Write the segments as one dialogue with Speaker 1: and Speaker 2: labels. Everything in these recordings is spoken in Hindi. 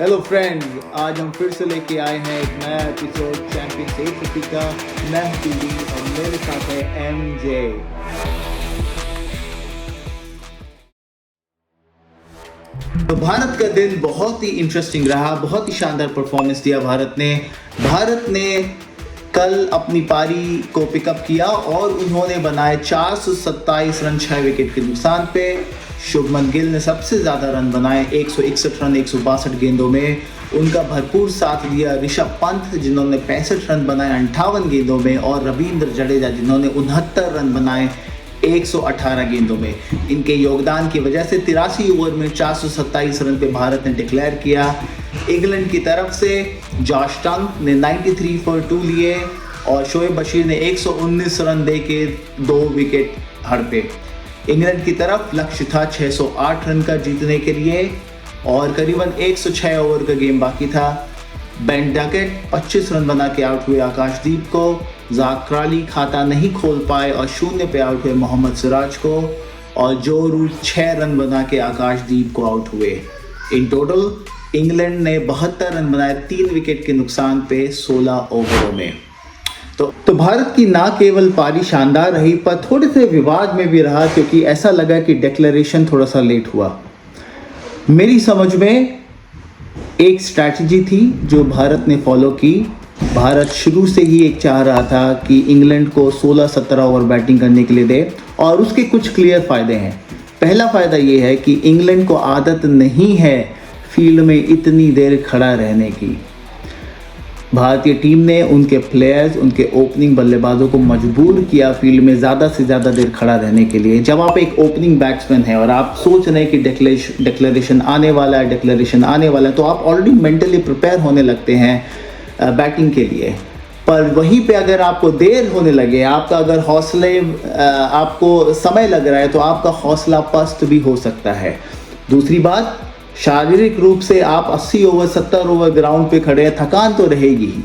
Speaker 1: हेलो फ्रेंड्स, आज हम फिर से लेके आए हैं एक नया एपिसोड चैंपियंस 850 का। मैं हूं पीडी और मेरे साथ है एमजे। तो भारत का दिन बहुत ही इंटरेस्टिंग रहा, बहुत ही शानदार परफॉर्मेंस दिया भारत ने कल अपनी पारी को पिकअप किया और उन्होंने बनाए 427 रन 6 विकेट के नुकसान पे। शुभमन गिल ने सबसे ज़्यादा रन बनाए, 161 रन 162 गेंदों में। उनका भरपूर साथ दिया ऋषभ पंत, जिन्होंने 65 रन बनाए 58 गेंदों में, और रविंद्र जडेजा, जिन्होंने 69 रन बनाए 118 गेंदों में। इनके योगदान की वजह से 83 ओवर में 427 रन पे भारत ने डिक्लेयर किया। इंग्लैंड की तरफ से जॉश टंग ने 93 फॉर 2 लिए और शोएब बशीर ने 119 रन दे के 2 विकेट हड़पे। इंग्लैंड की तरफ लक्ष्य था 608 रन का जीतने के लिए और करीबन 106 ओवर का गेम बाकी था। बेन डकेट 25 रन बना के आउट हुए आकाशदीप को। ज़ाक क्रॉली खाता नहीं खोल पाए और 0 पे आउट हुए मोहम्मद सिराज को, और जो रूट 6 रन बना के आकाशदीप को आउट हुए। इन टोटल इंग्लैंड ने 72 रन बनाए 3 विकेट के नुकसान पे 16 ओवरों में। तो भारत की ना केवल पारी शानदार रही पर थोड़े से विवाद में भी रहा, क्योंकि ऐसा लगा कि डिक्लेरेशन थोड़ा सा लेट हुआ। मेरी समझ में एक स्ट्रैटेजी थी जो भारत ने फॉलो की। भारत शुरू से ही एक चाह रहा था कि इंग्लैंड को 16-17 ओवर बैटिंग करने के लिए दे, और उसके कुछ क्लियर फ़ायदे हैं। पहला फ़ायदा ये है कि इंग्लैंड को आदत नहीं है फील्ड में इतनी देर खड़ा रहने की। भारतीय टीम ने उनके प्लेयर्स, उनके ओपनिंग बल्लेबाजों को मजबूर किया फील्ड में ज़्यादा से ज़्यादा देर खड़ा रहने के लिए। जब आप एक ओपनिंग बैट्समैन हैं और आप सोच रहे हैं कि डिक्लेरेशन आने वाला है, तो आप ऑलरेडी मेंटली प्रिपेयर होने लगते हैं बैटिंग के लिए। पर वहीं पे अगर आपको देर होने लगे, आपका अगर आपको समय लग रहा है, तो आपका हौसला पस्त भी हो सकता है। दूसरी बात, शारीरिक रूप से आप 80 ओवर 70 ओवर ग्राउंड पे खड़े हैं, थकान तो रहेगी ही।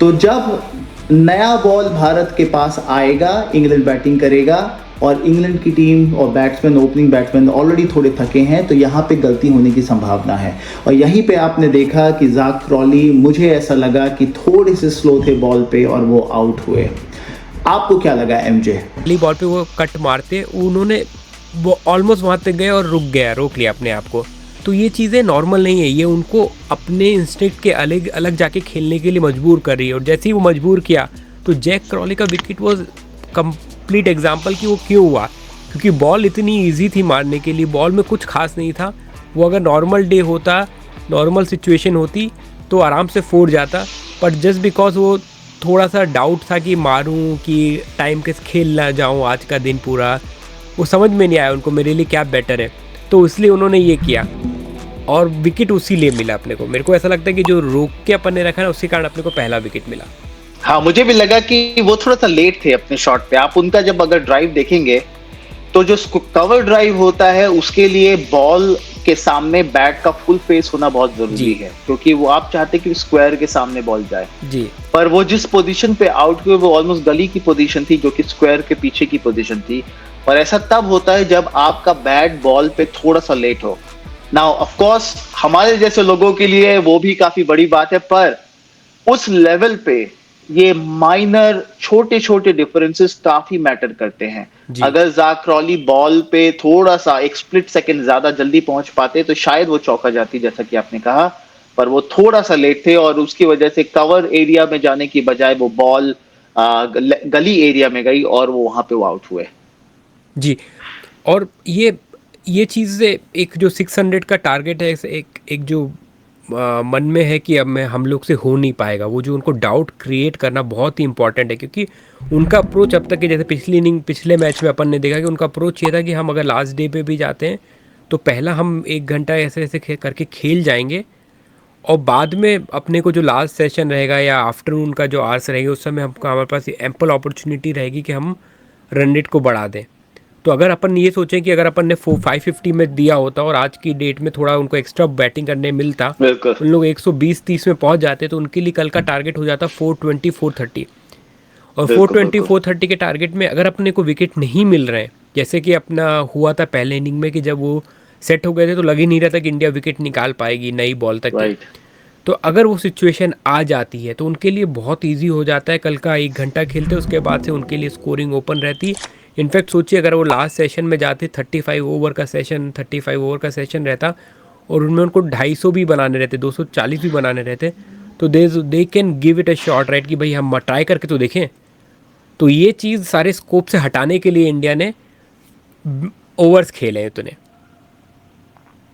Speaker 1: तो जब नया बॉल भारत के पास आएगा, इंग्लैंड बैटिंग करेगा और इंग्लैंड की टीम और बैट्समैन, ओपनिंग बैट्समैन ऑलरेडी थोड़े थके हैं, तो यहाँ पे गलती होने की संभावना है। और यहीं पे आपने देखा कि ज़ाक क्रॉली, मुझे ऐसा लगा कि थोड़े से स्लो थे बॉल पे और वो आउट हुए। आपको क्या लगा एमजे?
Speaker 2: पहली बॉल पे वो कट मारते, उन्होंने वो ऑलमोस्ट वहाँ तक गए और रोक लिया अपने आप को। तो ये चीज़ें नॉर्मल नहीं है, ये उनको अपने इंस्टिंक्ट के अलग अलग जाके खेलने के लिए मजबूर कर रही है। और जैसे ही वो मजबूर किया तो जैक क्रॉली का विकेट वॉज कंप्लीट एग्जांपल कि वो क्यों हुआ, क्योंकि बॉल इतनी इजी थी मारने के लिए, बॉल में कुछ खास नहीं था। वो अगर नॉर्मल डे होता, नॉर्मल सिचुएशन होती तो आराम से फोड़ जाता, पर जस्ट बिकॉज वो थोड़ा सा डाउट था कि मारूं कि टाइम के खेल ना जाऊँ आज का दिन पूरा, वो समझ में नहीं आया उनको मेरे लिए क्या बेटर है, तो इसलिए उन्होंने ये किया और विकेट उसी लिए मिला अपने को। मेरे को ऐसा लगता है कि जो रोक के अपन ने रखा ना, उसके कारण अपने को पहला विकेट मिला।
Speaker 3: हाँ, मुझे भी लगा कि वो थोड़ा सा लेट थे अपने शॉट पे। आप उनका जब अगर ड्राइव देखेंगे तो जो कवर ड्राइव होता है उसके लिए बॉल के सामने बैट का फुल फेस होना बहुत जरूरी है, क्योंकि वो आप चाहते कि स्क्वायर के सामने बॉल जाए जी। पर वो जिस पोजीशन पे आउट हुए वो ऑलमोस्ट गली की पोजीशन थी, जो कि स्क्वायर के पीछे की पोजीशन थी। और ऐसा तब होता है जब आपका बैट बॉल पे थोड़ा सा लेट हो। नाउ ऑफ कोर्स हमारे जैसे लोगों के लिए वो भी काफी बड़ी बात है, पर उस लेवल पे ये माइनर छोटे छोटे डिफरेंसेस काफी मैटर करते हैं। अगर ज़ाक क्रॉली बॉल पे थोड़ा सा एक स्प्लिट सेकंड ज्यादा जल्दी पहुंच पाते तो शायद वो चौका जाती, जैसा कि आपने कहा, पर वो थोड़ा सा लेट थे और उसकी वजह से कवर एरिया में जाने की बजाय वो बॉल गली एरिया में गई और वो वहां पे आउट हुए
Speaker 2: जी। और ये चीज़ एक जो 600 का टारगेट है, एक जो मन में है कि अब मैं हम लोग से हो नहीं पाएगा, वो जो उनको डाउट क्रिएट करना बहुत ही इंपॉर्टेंट है। क्योंकि उनका अप्रोच अब तक के, जैसे पिछले मैच में अपन ने देखा कि उनका अप्रोच ये था कि हम अगर लास्ट डे पे भी जाते हैं तो पहला हम 1 घंटा ऐसे ऐसे करके खेल जाएंगे और बाद में अपने को जो लास्ट सेशन रहेगा या आफ्टरनून का जो आवर्स रहेगा, उस समय हमको हमारे पास एम्पल अपॉर्चुनिटी रहेगी कि हम रन रेट को बढ़ा दें। तो अगर अपन ये सोचें कि अगर अपन ने 550 में दिया होता और आज की डेट में थोड़ा उनको एक्स्ट्रा बैटिंग करने मिलता, उन लोग 120-130 में पहुंच जाते, तो उनके लिए कल का टारगेट हो जाता 420-430। और 420-430 के टारगेट में अगर अपने को विकेट नहीं मिल रहे हैं, जैसे कि अपना हुआ था पहले इनिंग में कि जब वो सेट हो गए थे तो लग ही नहीं रहा था कि इंडिया विकेट निकाल पाएगी नई बॉल तक के।
Speaker 3: राइट।
Speaker 2: तो अगर वो सिचुएशन आ जाती है तो उनके लिए बहुत इजी हो जाता है। कल का 1 घंटा खेलते उसके बाद से उनके लिए स्कोरिंग ओपन रहती है। इनफैक्ट सोचिए अगर वो लास्ट सेशन में जाते 35 ओवर का सेशन रहता और उनमें उनको 250 भी बनाने रहते, 240 भी बनाने रहते, तो they can give it a shot, right, कि भाई हम ट्राई करके तो देखें। तो ये चीज़ सारे स्कोप से हटाने के लिए इंडिया ने ओवर्स खेले हैं इतने।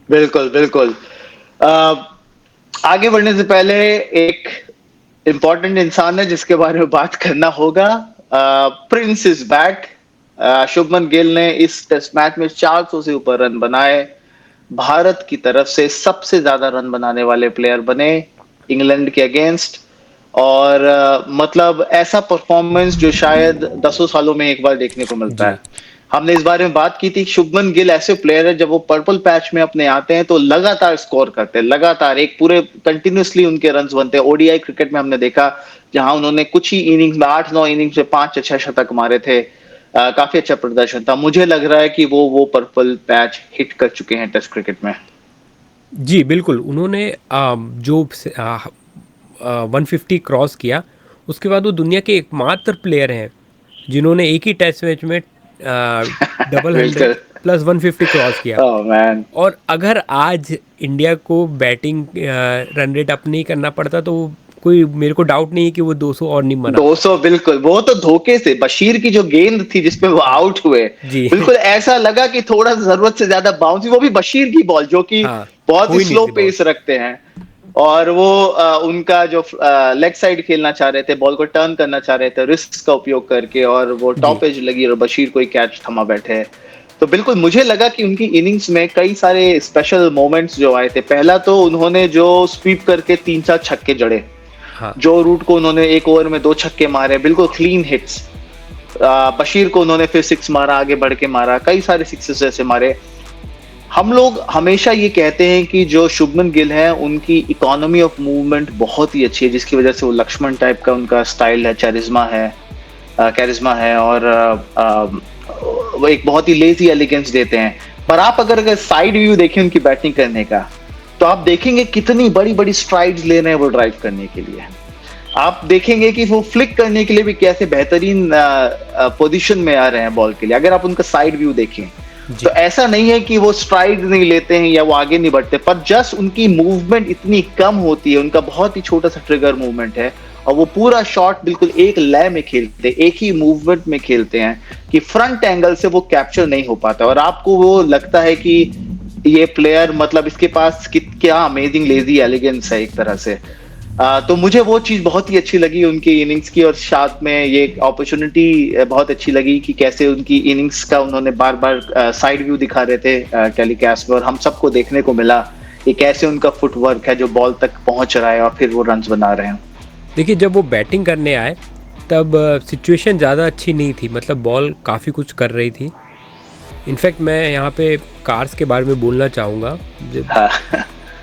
Speaker 3: बिल्कुल बिल्कुल। आगे बढ़ने से पहले एक इम्पोर्टेंट इंसान है जिसके बारे में बात करना होगा। Prince is back. Shubman Gill ने इस टेस्ट मैच में 400 से ऊपर रन बनाए, भारत की तरफ से सबसे ज्यादा रन बनाने वाले प्लेयर बने इंग्लैंड के अगेंस्ट। और मतलब ऐसा परफॉर्मेंस जो शायद 10 सालों में एक बार देखने को मिलता है। हमने इस बारे में बात की थी। शुभमन गिल ऐसे प्लेयर है जब वो पर्पल पैच में अपने आते हैं तो लगातार स्कोर करते हैं, लगातार एक पूरे कंटिन्यूसली उनके रन्स बनते हैं। ओडीआई क्रिकेट में हमने देखा जहां उन्होंने कुछ ही इनिंग्स में 8-9 इनिंग्स में 5-6 शतक मारे थे। काफी अच्छा प्रदर्शन था। मुझे लग रहा है कि वो पर्पल पैच हिट कर चुके हैं टेस्ट क्रिकेट में।
Speaker 2: जी बिल्कुल, उन्होंने जो 150 क्रॉस किया उसके बाद वो दुनिया के एकमात्र प्लेयर हैं जिन्होंने एक ही टेस्ट मैच में डबल 100 प्लस 150 क्रॉस किया।
Speaker 3: Oh, man.
Speaker 2: और अगर आज इंडिया को बैटिंग रन रेट अप नहीं करना पड़ता तो कोई मेरे को डाउट नहीं है कि वो 200 और नहीं बना।
Speaker 3: 200 बिल्कुल। वो तो धोखे से बशीर की जो गेंद थी जिसपे वो आउट हुए, बिल्कुल ऐसा लगा कि थोड़ा जरूरत से ज्यादा बाउंस, वो भी बशीर की बॉल जो कि बहुत ही स्लो पेस रखते हैं। और वो उनका जो लेग साइड खेलना चाह रहे थे, बॉल को टर्न करना चाह रहे थे रिस्क का उपयोग करके, और वो टॉप एज लगी और बशीर कोई कैच थमा बैठे। तो बिल्कुल मुझे लगा कि उनकी इनिंग्स में कई सारे स्पेशल मोमेंट्स जो आए थे। पहला तो उन्होंने जो स्वीप करके 3-4 छक्के जड़े, जो रूट को उन्होंने एक ओवर में 2 छक्के मारे, बिल्कुल क्लीन हिट्स। बशीर को उन्होंने फिर 6 मारा, आगे बढ़ के मारा, कई सारे सिक्सेस ऐसे मारे। हम लोग हमेशा ये कहते हैं कि जो शुभमन गिल है उनकी इकोनॉमी ऑफ मूवमेंट बहुत ही अच्छी है, जिसकी वजह से वो लक्ष्मण टाइप का उनका स्टाइल है, कैरिज्मा है और वो एक बहुत ही लेजी एलिगेंस देते हैं। पर आप अगर साइड व्यू देखें उनकी बैटिंग करने का तो आप देखेंगे कितनी बड़ी बड़ी स्ट्राइड्स ले रहे हैं वो ड्राइव करने के लिए। आप देखेंगे कि वो फ्लिक करने के लिए भी कैसे बेहतरीन पोजीशन में आ रहे हैं बॉल के लिए। अगर आप उनका साइड व्यू देखें तो ऐसा नहीं है कि वो स्ट्राइड नहीं लेते हैं या वो आगे नहीं बढ़ते, पर जस्ट उनकी मूवमेंट इतनी कम होती है, उनका बहुत ही छोटा सा ट्रिगर मूवमेंट है और वो पूरा शॉट बिल्कुल एक लय में खेलते, एक ही मूवमेंट में खेलते हैं कि फ्रंट एंगल से वो कैप्चर नहीं हो पाता और आपको वो लगता है कि ये प्लेयर मतलब इसके पास क्या अमेजिंग लेजी एलिगेंस है एक तरह से। तो मुझे वो चीज बहुत ही अच्छी लगी उनकी इनिंग्स की, और साथ में ये अपॉर्चुनिटी बहुत अच्छी लगी कि कैसे उनकी इनिंग्स का उन्होंने बार बार साइड व्यू दिखा रहे थे टेलीकास्ट में, और हम सबको देखने को मिला कि कैसे उनका फुटवर्क है जो बॉल तक पहुंच रहा है और फिर वो रन्स बना रहे हैं।
Speaker 2: देखिए जब वो बैटिंग करने आए तब सिचुएशन ज़्यादा अच्छी नहीं थी, मतलब बॉल काफ़ी कुछ कर रही थी। इनफैक्ट मैं यहाँ पे कार्स के बारे में बोलना चाहूँगा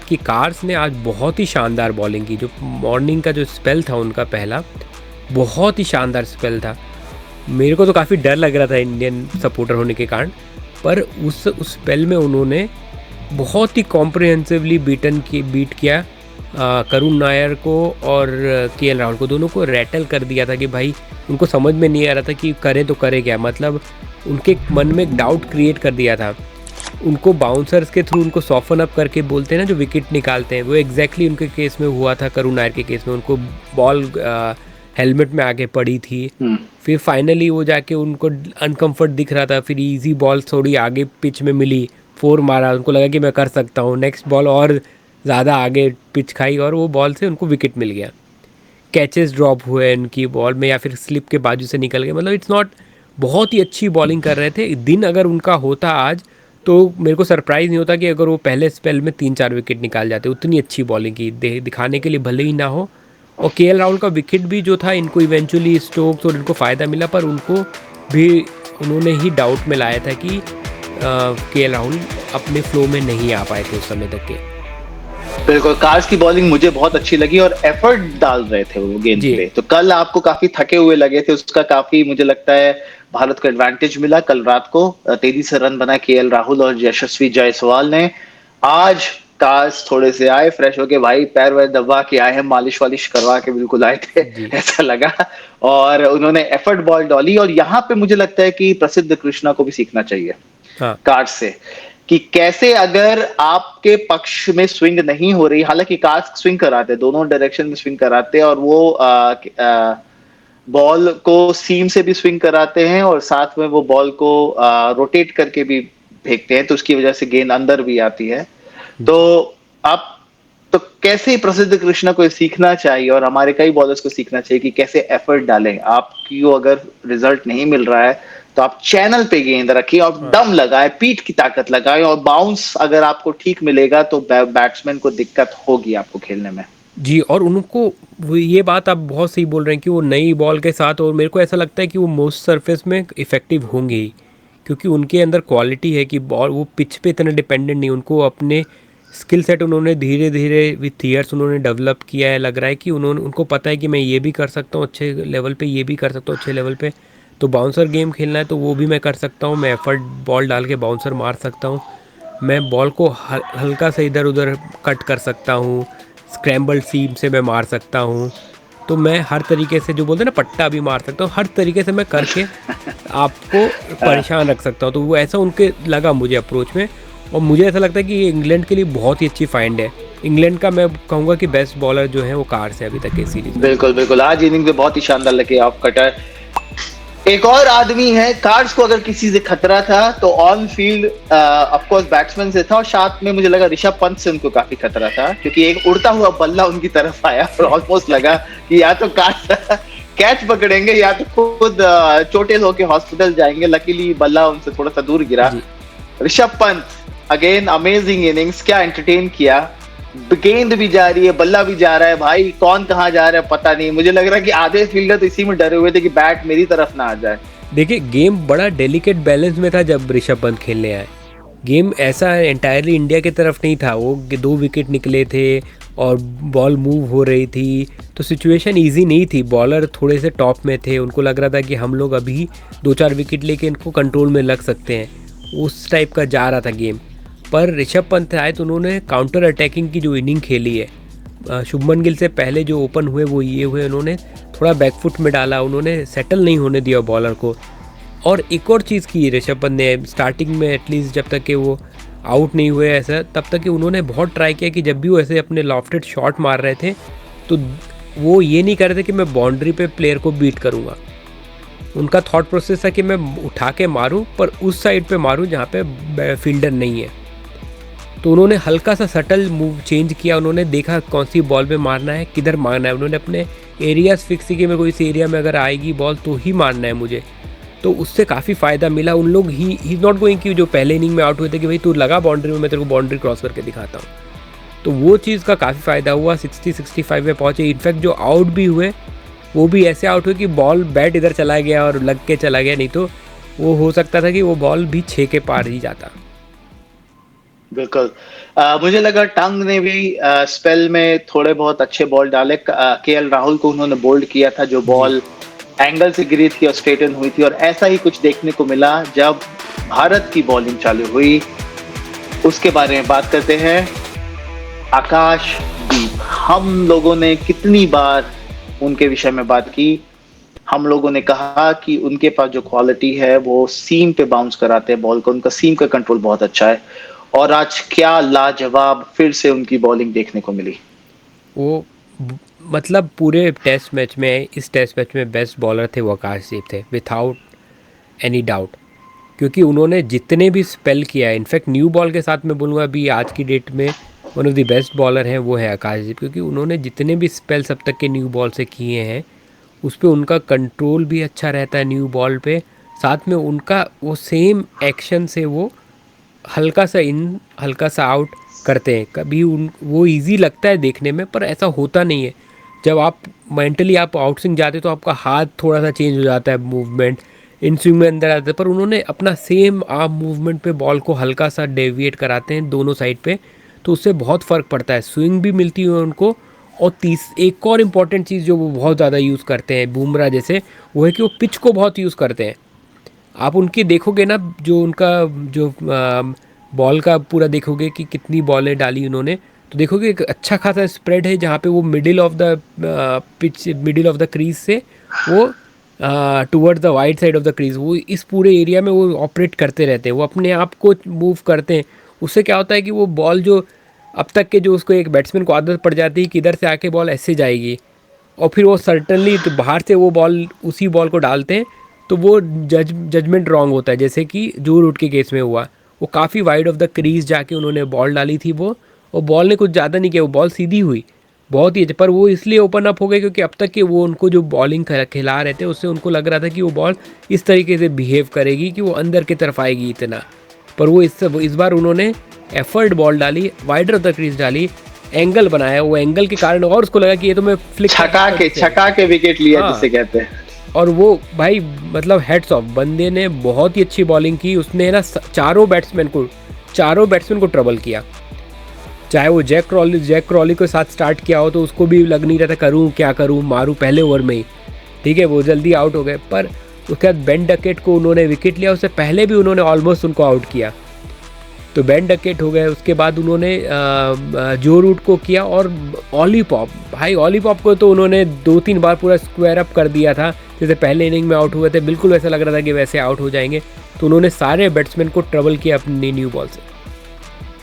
Speaker 2: कि कार्स ने आज बहुत ही शानदार बॉलिंग की। जो मॉर्निंग का जो स्पेल था उनका पहला, बहुत ही शानदार स्पेल था। मेरे को तो काफ़ी डर लग रहा था इंडियन सपोर्टर होने के कारण, पर उस स्पेल में उन्होंने बहुत ही कॉम्प्रिहेंसिवली बीट किया करुण नायर को और केएल राहुल को, दोनों को रैटल कर दिया था कि भाई उनको समझ में नहीं आ रहा था कि करें तो करें क्या, मतलब उनके मन में एक डाउट क्रिएट कर दिया था। उनको बाउंसर्स के थ्रू उनको सॉफन अप करके बोलते हैं ना जो विकेट निकालते हैं, वो एग्जैक्टली उनके केस में हुआ था। करुण नायर के केस में उनको बॉल हेलमेट में आके पड़ी थी, फिर फाइनली वो जाके उनको अनकम्फर्ट दिख रहा था, फिर इजी बॉल थोड़ी आगे पिच में मिली, 4 मारा, उनको लगा कि मैं कर सकता हूँ, नेक्स्ट बॉल और ज़्यादा आगे पिच खाई और वो बॉल से उनको विकेट मिल गया। कैचेस ड्रॉप हुए उनकी बॉल में या फिर स्लिप के बाजू से निकल गए, मतलब इट्स नॉट, बहुत ही अच्छी बॉलिंग कर रहे थे। दिन अगर उनका होता आज तो मेरे को सरप्राइज़ नहीं होता कि अगर वो पहले स्पेल में 3-4 विकेट निकाल जाते। उतनी अच्छी बॉलिंग की दिखाने के लिए भले ही ना हो। और केएल राहुल का विकेट भी जो था, इनको इवेंचुअली स्टोक्स और इनको फ़ायदा मिला, पर उनको भी उन्होंने ही डाउट में लाया था कि केएल राहुल अपने फ्लो में नहीं आ पाए थे उस समय तक के।
Speaker 3: बिल्कुल, कार्स की बॉलिंग मुझे बहुत अच्छी लगी और एफर्ट डाल रहे थे वो गेंद पे। तो कल आपको काफी थके हुए लगे थे, उसका काफी मुझे लगता है भारत को एडवांटेज मिला कल रात को, तेजी से रन बना केएल राहुल और यशस्वी जायसवाल ने। आज काश थोड़े से आए फ्रेश होके, भाई पैर वैर दबा के आए हैं, मालिश वालिश करवा के बिल्कुल आए थे
Speaker 2: जी।
Speaker 3: ऐसा लगा। और उन्होंने एफर्ट बॉल डाली, और यहाँ पे मुझे लगता है कि प्रसिद्ध कृष्णा को भी सीखना चाहिए
Speaker 2: हाँ
Speaker 3: कार्ड से, कि कैसे अगर आपके पक्ष में स्विंग नहीं हो रही, हालांकि कार्ड स्विंग कराते, दोनों डायरेक्शन में स्विंग कराते, और वो बॉल को सीम से भी स्विंग कराते हैं और साथ में वो बॉल को रोटेट करके भी फेंकते हैं, तो उसकी वजह से गेंद अंदर भी आती है। तो आप तो कैसे प्रसिद्ध कृष्णा को सीखना चाहिए, और हमारे कई बॉलर्स को सीखना चाहिए कि कैसे एफर्ट डालें। आपको अगर रिजल्ट नहीं मिल रहा है तो आप चैनल पे गेंद रखिए और दम लगाए, पीठ की ताकत लगाए, और बाउंस अगर आपको ठीक मिलेगा तो बैट्समैन को दिक्कत होगी आपको खेलने में।
Speaker 2: जी, और उनको ये बात आप बहुत सही बोल रहे हैं कि वो नई बॉल के साथ, और मेरे को ऐसा लगता है कि वो मोस्ट सरफेस में इफ़ेक्टिव होंगे ही, क्योंकि उनके अंदर क्वालिटी है कि बॉल वो पिच पे इतना डिपेंडेंट नहीं, उनको अपने स्किल सेट उन्होंने धीरे धीरे विथ ईयर्स उन्होंने डेवलप किया है। लग रहा है कि उनको पता है कि मैं ये भी कर सकता हूँ अच्छे लेवल पे, ये भी कर सकता हूँ अच्छे लेवल पे, तो बाउंसर गेम खेलना है तो वो भी मैं कर सकता हूँ, मैं एफर्ट बॉल डाल के बाउंसर मार सकता हूँ, मैं बॉल को हल्का सा इधर उधर कट कर सकता हूँ, स्क्रैम्बल सीम से मैं मार सकता हूँ, तो मैं हर तरीके से जो बोलते हैं ना पट्टा भी मार सकता हूँ, हर तरीके से मैं करके आपको परेशान रख सकता हूँ। तो वो ऐसा उनके लगा मुझे अप्रोच में, और मुझे ऐसा लगता है कि ये इंग्लैंड के लिए बहुत ही अच्छी फाइंड है। इंग्लैंड का मैं कहूँगा कि बेस्ट बॉलर जो है वो कार्स है अभी तक के सीरीज में।
Speaker 3: बिल्कुल बिल्कुल, आज इनिंग में बहुत ही शानदार लगे ऑफ कटर। एक और आदमी है, कार्ड्स को अगर किसी से खतरा था तो on field of course batsman से था, और साथ में मुझे लगा ऋषभ पंत से उनको काफी खतरा था, क्योंकि एक उड़ता हुआ बल्ला उनकी तरफ आया और ऑलमोस्ट लगा कि या तो कैच पकड़ेंगे या तो खुद चोटिल होके हॉस्पिटल जाएंगे। लकीली बल्ला उनसे थोड़ा सा दूर गिरा। Rishabh Pant again amazing innings, क्या एंटरटेन किया, गेंद भी जा रही है, बल्ला भी जा रहा है, भाई कौन कहाँ जा रहा है पता नहीं। मुझे लग रहा है कि आधे फील्डर तो इसी में डरे हुए थे कि बैट मेरी तरफ ना आ जाए।
Speaker 2: देखिए गेम बड़ा डेलिकेट बैलेंस में था जब ऋषभ पंत खेलने आए। गेम ऐसा एंटायरली इंडिया की तरफ नहीं था, वो 2 विकेट निकले थे और बॉल मूव हो रही थी, तो सिचुएशन इजी नहीं थी। बॉलर थोड़े से टॉप में थे, उनको लग रहा था कि हम लोग अभी 2-4 विकेट लेके इनको कंट्रोल में लग सकते हैं, उस टाइप का जा रहा था गेम। पर ऋषभ पंत आए तो उन्होंने काउंटर अटैकिंग की जो इनिंग खेली है, शुभमन गिल से पहले जो ओपन हुए वो ये हुए, उन्होंने थोड़ा बैकफुट में डाला, उन्होंने सेटल नहीं होने दिया बॉलर को। और एक और चीज़ की ऋषभ पंत ने स्टार्टिंग में, एटलीस्ट जब तक कि वो आउट नहीं हुए ऐसा, तब तक कि उन्होंने बहुत ट्राई किया कि जब भी वो ऐसे अपने लॉफ्टेड शॉट मार रहे थे तो वो ये नहीं कर रहे थे कि मैं बाउंड्री पे प्लेयर को बीट करूँगा। उनका थॉट प्रोसेस था कि मैं उठा के मारूं, पर उस साइड पे मारूं जहाँ पे फील्डर नहीं है। तो उन्होंने हल्का सा सटल मूव चेंज किया, उन्होंने देखा कौन सी बॉल पे मारना है, किधर मारना है, उन्होंने अपने एरियाज फिक्स किए कि मेरे को इस एरिया में अगर आएगी बॉल तो ही मारना है मुझे। तो उससे काफ़ी फ़ायदा मिला। उन लोग ही नॉट गोइंग कि जो पहले इनिंग में आउट हुए थे कि भाई तू लगा बाउंड्री में, मैं तेरे को बाउंड्री क्रॉस करके दिखाता हूँ। तो वो चीज़ का काफ़ी फ़ायदा हुआ, 60-65 में पहुँचे। इनफैक्ट जो आउट भी हुए वो भी ऐसे आउट हुए कि बॉल बैट इधर चला गया और लग के चला गया, नहीं तो वो हो सकता था कि वो बॉल भी 6 के पार ही जाता।
Speaker 3: बिल्कुल। मुझे लगा टंग ने भी स्पेल में थोड़े बहुत अच्छे बॉल डाले। केएल राहुल को उन्होंने बोल्ड किया था, जो बॉल एंगल से गिरी थी और स्ट्रेटन हुई थी, और ऐसा ही कुछ देखने को मिला जब भारत की बॉलिंग चालू हुई। उसके बारे में बात करते हैं। आकाशदीप, हम लोगों ने कितनी बार उनके विषय में बात की। हम लोगों ने कहा कि उनके पास जो क्वालिटी है वो सीम पे बाउंस कराते हैं बॉल को, उनका सीम का कंट्रोल बहुत अच्छा है, और आज क्या लाजवाब फिर से उनकी बॉलिंग देखने को मिली।
Speaker 2: वो मतलब पूरे टेस्ट मैच में, इस टेस्ट मैच में बेस्ट बॉलर थे वो आकाशदीप थे, विथआउट एनी डाउट, क्योंकि उन्होंने जितने भी स्पेल किया है, इनफैक्ट न्यू बॉल के साथ मैं बोलूँगा अभी आज की डेट में one of the best bowler हैं वो है आकाशदीप, क्योंकि उन्होंने जितने भी स्पेल्स अब तक के न्यू बॉल से किए हैं उस पर उनका कंट्रोल भी अच्छा रहता है न्यू बॉल पे, साथ में उनका वो सेम एक्शन से वो हल्का सा इन हल्का सा आउट करते हैं। कभी वो इजी लगता है देखने में, पर ऐसा होता नहीं है। जब आप मेंटली आप आउट स्विंग जाते तो आपका हाथ थोड़ा सा चेंज हो जाता है, मूवमेंट इन स्विंग में अंदर आता है, पर उन्होंने अपना सेम आर्म मूवमेंट पे बॉल को हल्का सा डेविएट कराते हैं दोनों साइड पे, तो उससे बहुत फ़र्क पड़ता है, स्विंग भी मिलती है उनको। और एक और इम्पॉर्टेंट चीज़ जो वो बहुत ज़्यादा यूज़ करते हैं बुमराह जैसे, वो है कि वो पिच को बहुत यूज़ करते हैं। आप उनके देखोगे ना, जो उनका जो बॉल का पूरा देखोगे कि कितनी बॉलें डाली उन्होंने, तो देखोगे एक अच्छा खासा स्प्रेड है जहाँ पे वो middle of the pitch, middle of the crease से वो towards the wide side of the crease, वो इस पूरे एरिया में वो ऑपरेट करते रहते हैं, वो अपने आप को मूव करते हैं। उससे क्या होता है कि वो बॉल जो अब तक के जो उसको एक बैट्समैन को आदत पड़ जाती है कि इधर से आके बॉल ऐसे जाएगी, और फिर वो सर्टनली तो बाहर से वो बॉल उसी बॉल को डालते हैं, तो वो जजमेंट रॉन्ग होता है, जैसे कि जो रूट के केस में हुआ। वो काफ़ी वाइड ऑफ द क्रीज जाके उन्होंने बॉल डाली थी वो, और बॉल ने कुछ ज़्यादा नहीं किया, वो बॉल सीधी हुई बहुत ही, पर वो इसलिए ओपन अप हो गए क्योंकि अब तक के वो उनको जो बॉलिंग खिला रहे थे उससे उनको लग रहा था कि वो बॉल इस तरीके से बिहेव करेगी कि वो अंदर की तरफ आएगी इतना, पर वो इस बार उन्होंने एफर्ट बॉल डाली, वाइडर ऑफ द क्रीज डाली, एंगल बनाया, वो एंगल के कारण और उसको लगा कि ये तो मैं फ्लिक
Speaker 3: छका के विकेट लिया,
Speaker 2: हाँ।
Speaker 3: जिसे कहते हैं।
Speaker 2: और वो भाई मतलब हेड्स ऑफ, बंदे ने बहुत ही अच्छी बॉलिंग की, उसने ना चारों बैट्समैन को ट्रबल किया। चाहे वो जैक क्रॉली के साथ स्टार्ट किया हो तो उसको भी लग नहीं रहा था करूँ क्या करूँ, मारूँ पहले ओवर में ही, ठीक है, वो जल्दी आउट हो गए। पर उसके बाद बेन डकेट को उन्होंने विकेट लिया, उससे पहले भी उन्होंने ऑलमोस्ट उनको आउट किया, तो बेन डकेट हो गए। उसके बाद उन्होंने जो रूट को किया, और ऑली पॉप को तो उन्होंने 2-3 बार पूरा स्क्वायर अप कर दिया था, जैसे पहले इनिंग में आउट हुए थे, बिल्कुल वैसा लग रहा था कि वैसे आउट हो जाएंगे, तो उन्होंने सारे बैट्समैन को ट्रबल किया अपनी न्यू बॉल से।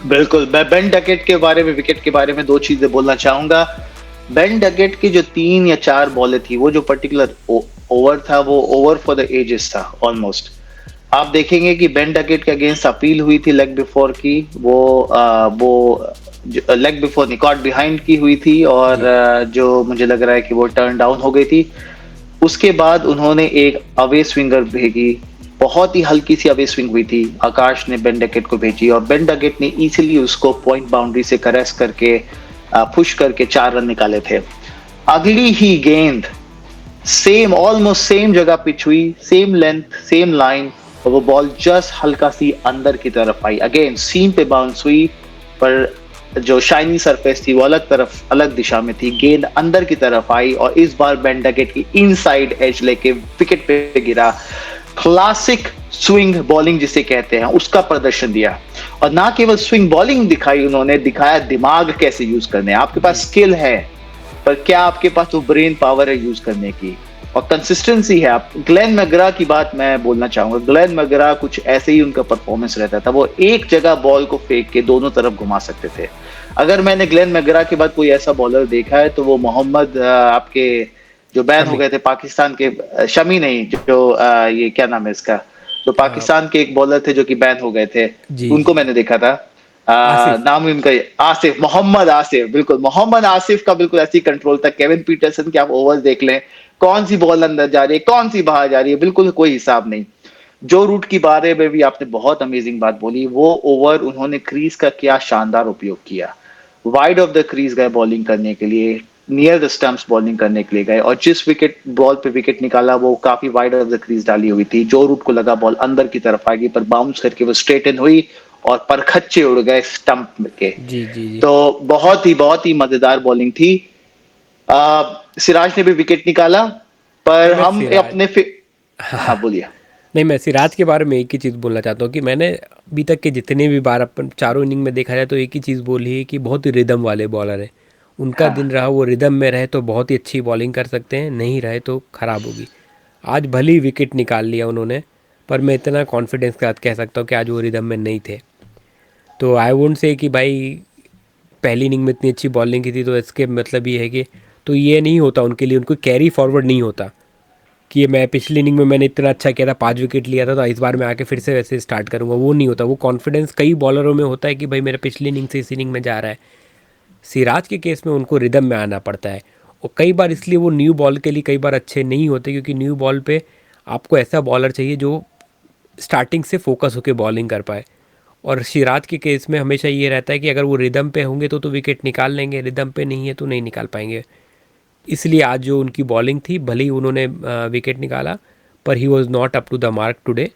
Speaker 3: बिल्कुल, मैं बेन डकेट के बारे में, विकेट के बारे में 2 चीजें बोलना चाहूंगा। बेन डकेट की जो 3 या 4 बॉलें थी, वो जो पर्टिकुलर ओवर था, वो ओवर फॉर द एजेस था ऑलमोस्ट। आप देखेंगे कि बेन डकेट के अगेंस्ट अपील हुई थी लेग बिफोर की, वो लेग बिफोर नहीं, कॉट बिहाइंड की हुई थी, और जो मुझे लग रहा है कि वो टर्न डाउन हो गई थी। उसके बाद उन्होंने एक अवे स्विंगर भेजी, बहुत ही हल्की सी अवे स्विंग हुई थी, आकाश ने बेन डकेट को भेजी, और बेन डकेट ने इजीली उसको पॉइंट बाउंड्री से करेस करके पुश करके 4 रन निकाले थे। अगली ही गेंद सेम, ऑलमोस्ट सेम जगह पिच हुई, सेम लेंथ, सेम लाइन, और वो बॉल जस्ट हल्का सी अंदर की तरफ आई, अगेन सीम पे बाउंस हुई, पर जो शाइनी सरफेस थी वो अलग दिशा में थी, गेंद अंदर की तरफ आई, और इस बार बेन डकेट की इनसाइड एज लेके विकेट पे गिरा। क्लासिक स्विंग बॉलिंग जिसे कहते हैं, उसका प्रदर्शन दिया, और ना केवल स्विंग बॉलिंग दिखाई, उन्होंने दिखाया दिमाग कैसे यूज करने। आपके पास स्किल है, पर क्या आपके पास वो ब्रेन पावर है यूज करने की, और कंसिस्टेंसी है। आप ग्लेन मैकग्रा की बात मैं बोलना चाहूंगा, ग्लेन मैकग्रा कुछ ऐसे ही उनका परफॉर्मेंस रहता था, वो एक जगह बॉल को फेंक के दोनों तरफ घुमा सकते थे। अगर मैंने ग्लेन मैकग्रा के बाद कोई ऐसा बॉलर देखा है तो वो मोहम्मद, आपके जो बैन हो गए थे पाकिस्तान के, शमी नहीं, जो ये क्या नाम है इसका, जो पाकिस्तान के एक बॉलर थे जो कि बैन हो गए थे, उनको मैंने देखा था, नाम उनका आसिफ, मोहम्मद आसिफ, बिल्कुल मोहम्मद आसिफ का बिल्कुल ऐसी कंट्रोल था। केविन पीटरसन के आप ओवर्स देख लें, कौन सी बॉल अंदर जा रही है, कौन सी बाहर जा रही है, बिल्कुल कोई हिसाब नहीं। जो रूट की बारे में भी आपने बहुत अमेजिंग बात बोली, वो ओवर उन्होंने क्रीज का क्या शानदार उपयोग किया, वाइड ऑफ द क्रीज गए बॉलिंग करने के लिए, नियर द स्टंप्स बॉलिंग करने के लिए गए, और जिस विकेट बॉल पे विकेट निकाला वो काफी वाइड ऑफ द क्रीज डाली हुई थी। जो रूट को लगा बॉल अंदर की तरफ आएगी, पर बाउंस करके वो स्ट्रेट इन हुई और परखच्चे उड़ गए स्टंप के।
Speaker 2: जी।
Speaker 3: तो बहुत ही मजेदार बॉलिंग थी। सिराज ने भी विकेट निकाला, पर हम अपने हाँ बोलिए।
Speaker 2: नहीं, मैं सिराज के बारे में एक ही चीज़ बोलना चाहता हूँ कि मैंने अभी तक के जितने भी बार अपन चारों इनिंग में देखा जाए तो एक ही चीज़ बोली है कि बहुत ही रिदम वाले बॉलर हैं। उनका दिन रहा, वो रिदम में रहे तो बहुत ही अच्छी बॉलिंग कर सकते हैं, नहीं रहे तो ख़राब होगी। आज भली विकेट निकाल लिया उन्होंने, पर मैं इतना कॉन्फिडेंस के साथ कह सकता हूँ कि आज वो रिदम में नहीं थे। तो आई वोंट से कि भाई पहली इनिंग में इतनी अच्छी बॉलिंग की थी तो इसके मतलब ये है कि, तो ये नहीं होता उनके लिए, उनको कैरी फॉरवर्ड नहीं होता कि मैं पिछली इनिंग में मैंने इतना अच्छा किया था, 5 विकेट लिया था, तो इस बार मैं आके फिर से वैसे स्टार्ट करूँगा, वो नहीं होता। वो कॉन्फिडेंस कई बॉलरों में होता है कि भाई मेरा पिछली इनिंग से इस इनिंग में जा रहा है। सिराज के केस में उनको रिदम में आना पड़ता है, और कई बार इसलिए वो न्यू बॉल के लिए कई बार अच्छे नहीं होते, क्योंकि न्यू बॉल पे आपको ऐसा बॉलर चाहिए जो स्टार्टिंग से फोकस होकर बॉलिंग कर पाए। और सिराज के केस में हमेशा ये रहता है कि अगर वो रिदम पे होंगे तो विकेट निकाल लेंगे, रिदम पे नहीं है तो नहीं निकाल पाएंगे। इसलिए आज जो उनकी बॉलिंग थी, भले ही उन्होंने विकेट निकाला, पर he was not up to the mark today.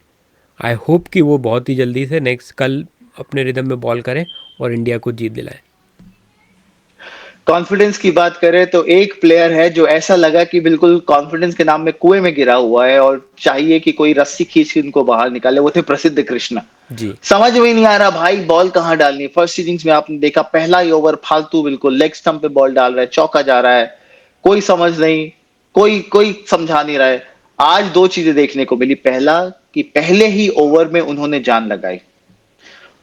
Speaker 2: I hope कि वो बहुत ही जल्दी से कल अपने रिदम में बॉल करें और इंडिया को जीत दिलाएं।
Speaker 3: कॉन्फिडेंस की बात करें तो एक प्लेयर है जो ऐसा लगा कि बिल्कुल कॉन्फिडेंस के नाम में कुएं में गिरा हुआ है और चाहिए कि कोई रस्सी खींच के उनको बाहर निकाले, वो थे प्रसिद्ध कृष्णा।
Speaker 2: जी,
Speaker 3: समझ में ही नहीं आ रहा भाई बॉल कहाँ डालनी है। फर्स्ट इनिंग्स में आपने देखा पहला ही ओवर फालतू, बिल्कुल लेग स्टंप पे बॉल डाल रहा है, चौका जा रहा है, कोई समझ नहीं, कोई कोई समझा नहीं रहा है। आज दो चीजें देखने को मिली। पहला कि पहले ही ओवर में उन्होंने जान लगाई,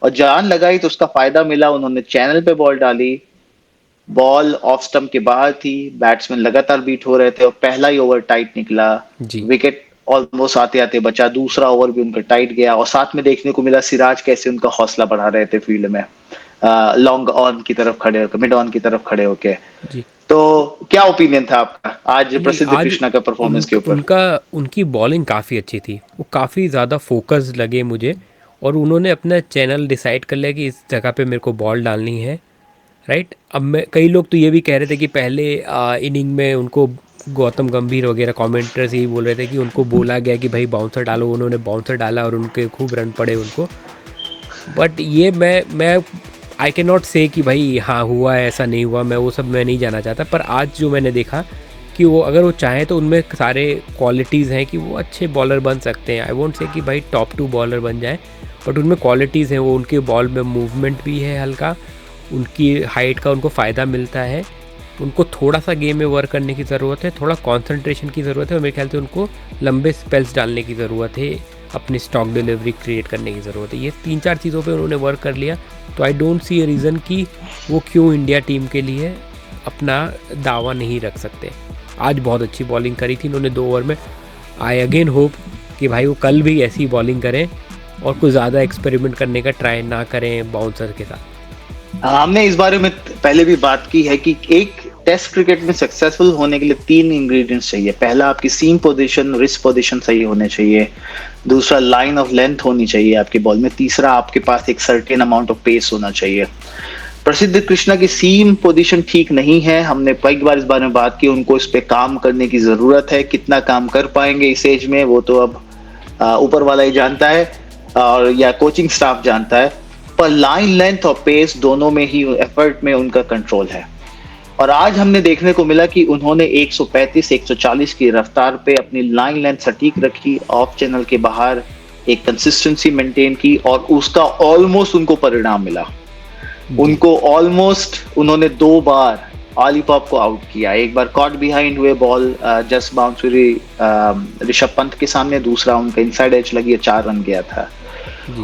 Speaker 3: और जान लगाई तो उसका फायदा मिला, उन्होंने चैनल पे बॉल डाली, बॉल ऑफ स्टंप के बाहर थी, बैट्समैन लगातार बीट हो रहे थे और पहला ही ओवर टाइट निकला।
Speaker 2: जी,
Speaker 3: विकेट ऑलमोस्ट आते आते बचा, दूसरा ओवर भी उनका टाइट गया और साथ में देखने को मिला सिराज कैसे उनका हौसला बढ़ा रहे थे फील्ड में, लॉन्ग ऑन की तरफ खड़े होकर, मिड ऑन की तरफ खड़े होके।
Speaker 2: जी।
Speaker 3: तो क्या ओपिनियन था आपका आज
Speaker 2: नहीं,
Speaker 3: प्रसिद्ध
Speaker 2: आज
Speaker 3: कृष्णा का परफॉर्मेंस के ऊपर?
Speaker 2: उनका उनकी बॉलिंग काफ़ी अच्छी थी, वो काफ़ी ज़्यादा फोकस्ड लगे मुझे। और उन्होंने अपना चैनल डिसाइड कर लिया कि इस जगह पे मेरे को बॉल डालनी है, राइट। अब मैं, कई लोग तो ये भी कह रहे थे कि पहले इनिंग में उनको गौतम गंभीर वगैरह कमेंटर्स यही बोल रहे थे कि उनको बोला गया कि भाई बाउंसर डालो, उन्होंने बाउंसर डाला और उनके खूब रन पड़े उनको। बट ये मैं आई कैन नॉट से कि भाई हाँ हुआ है, ऐसा नहीं हुआ, मैं वो सब मैं नहीं जानना चाहता। पर आज जो मैंने देखा कि वो अगर वो चाहें तो उनमें सारे क्वालिटीज़ हैं कि वो अच्छे बॉलर बन सकते हैं। आई वोंट से कि भाई टॉप 2 बॉलर बन जाए, बट उनमें क्वालिटीज़ हैं। वो उनके बॉल में मूवमेंट भी है हल्का, उनकी हाइट का उनको फ़ायदा मिलता है। उनको थोड़ा सा गेम में वर्क करने की ज़रूरत है, थोड़ा कंसंट्रेशन की ज़रूरत है, और मेरे ख्याल से उनको लंबे स्पेल्स डालने की ज़रूरत है, अपनी स्टॉक डिलीवरी क्रिएट करने की ज़रूरत है। ये 3-4 चीज़ों पे उन्होंने वर्क कर लिया, तो I don't see a reason कि वो क्यों इंडिया टीम के लिए अपना दावा नहीं रख सकते। आज बहुत अच्छी बॉलिंग करी थी इन्होंने 2 ओवर में। आई अगेन होप कि भाई वो कल भी ऐसी बॉलिंग करें और कुछ ज़्यादा एक्सपेरिमेंट करने का ट्राई ना करें बाउंसर के साथ।
Speaker 3: हमने इस बारे में पहले भी बात की है कि एक टेस्ट क्रिकेट में सक्सेसफुल होने के लिए 3 इंग्रेडिएंट्स चाहिए। पहला आपकी सीम पोजीशन, रिस्ट पोजीशन सही होने चाहिए। दूसरा लाइन ऑफ लेंथ होनी चाहिए आपकी बॉल में। तीसरा आपके पास एक सर्टेन अमाउंट ऑफ पेस होना चाहिए। प्रसिद्ध कृष्णा की सीम पोजीशन ठीक नहीं है, हमने कई बार इस बारे में बात की। उनको इस पे काम करने की जरूरत है। कितना काम कर पाएंगे इस एज में वो तो अब ऊपर वाला ही जानता है, और या कोचिंग स्टाफ जानता है। पर लाइन लेंथ और पेस दोनों में ही एफर्ट में उनका कंट्रोल है। और आज हमने देखने को मिला कि उन्होंने 135-140 की रफ्तार पे अपनी लाइन लेंथ सटीक रखी, ऑफ चैनल के बाहर एक कंसिस्टेंसी मेंटेन की, और उसका ऑलमोस्ट उनको परिणाम मिला। उनको ऑलमोस्ट उन्होंने 2 बार ऑलीपॉप को आउट किया। एक बार कॉट बिहाइंड हुए बॉल जस्ट बाउंस हुई ऋषभ पंत के सामने, दूसरा उनका इनसाइड एज लगी 4 रन गया था।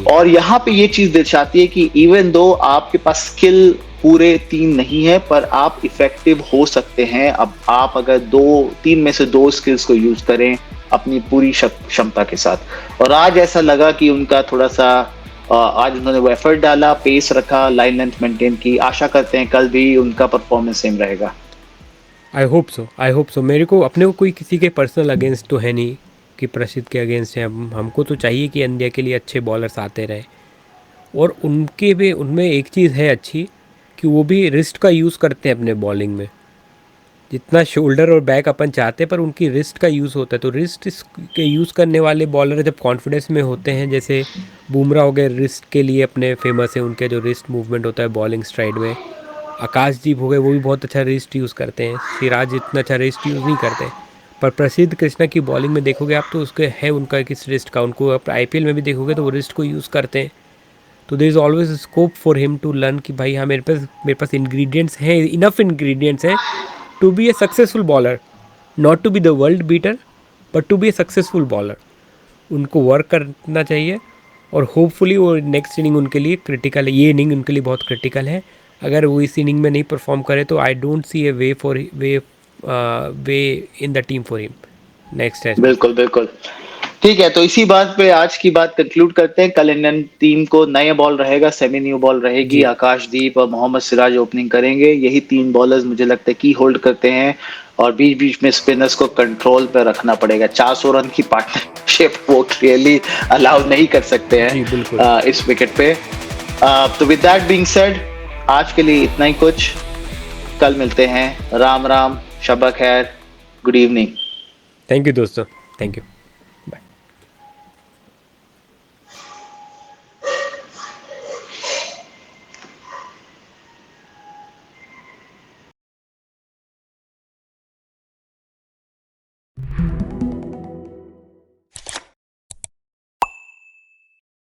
Speaker 3: और यहाँ पे ये चीज दर्शाती है कि इवन दो आपके पास स्किल पूरे 3 नहीं है, पर आप इफेक्टिव हो सकते हैं। अब आप अगर 2-3 में से 2 स्किल्स को यूज करें अपनी पूरी क्षमता के साथ। और आज ऐसा लगा कि उनका थोड़ा सा आज उन्होंने वो एफर्ट डाला, पेस रखा, लाइन लेंथ मेंटेन की। आशा करते हैं कल भी उनका परफॉर्मेंस सेम रहेगा।
Speaker 2: I hope so. मेरे को अपने को कोई किसी के पर्सनल अगेंस्ट तो है नहीं कि प्रसिद्ध के अगेंस्ट है। हमको तो चाहिए कि इंडिया के लिए अच्छे बॉलर्स आते रहे। और उनके भी उनमें एक चीज़ है अच्छी कि वो भी रिस्ट का यूज़ करते हैं अपने बॉलिंग में। जितना शोल्डर और बैक अपन चाहते हैं, पर उनकी रिस्ट का यूज़ होता है। तो रिस्ट के यूज़ करने वाले बॉलर जब कॉन्फिडेंस में होते हैं, जैसे बुमराह हो गए, रिस्ट के लिए अपने फेमस है, उनके जो रिस्ट मूवमेंट होता है बॉलिंग स्ट्राइड में। आकाशदीप हो गए, वो भी बहुत अच्छा रिस्ट यूज़ करते हैं। सिराज इतना अच्छा रिस्ट यूज़ नहीं करते। पर प्रसिद्ध कृष्णा की बॉलिंग में देखोगे आप तो उसके है उनका किस रिस्ट का, उनको आप IPL में भी देखोगे तो वो रिस्ट को यूज़ करते हैं। तो there is always scope for him to learn कि भाई हाँ मेरे पास इंग्रेडिएंट्स हैं, इनफ इंग्रेडिएंट्स हैं to be a successful bowler, not to be the world beater but to be a successful bowler. उनको वर्क करना चाहिए और होपफुली वो नेक्स्ट इनिंग उनके लिए क्रिटिकल है। ये इनिंग उनके लिए बहुत क्रिटिकल है। अगर वो इस इनिंग में नहीं परफॉर्म करे तो I don't see a way in the team for him next test.
Speaker 3: बिल्कुल बिल्कुल ठीक है। तो इसी बात पे आज की बात कंक्लूड करते हैं। कल इंडियन टीम को नया बॉल रहेगा, सेमी न्यू बॉल रहेगी। आकाशदीप और मोहम्मद सिराज ओपनिंग करेंगे। यही 3 बॉलर्स मुझे लगता है की होल्ड करते हैं, और बीच बीच में स्पिनर्स को कंट्रोल पे रखना पड़ेगा। 400 रन की पार्टनरशिप वो क्लियरली अलाउ नहीं कर सकते हैं इस विकेट पे। तो विद दैट बीइंग सेड, आज के लिए इतना ही कुछ। कल मिलते हैं। राम राम, शब खैर, गुड इवनिंग।
Speaker 2: थैंक यू दोस्तों, थैंक यू।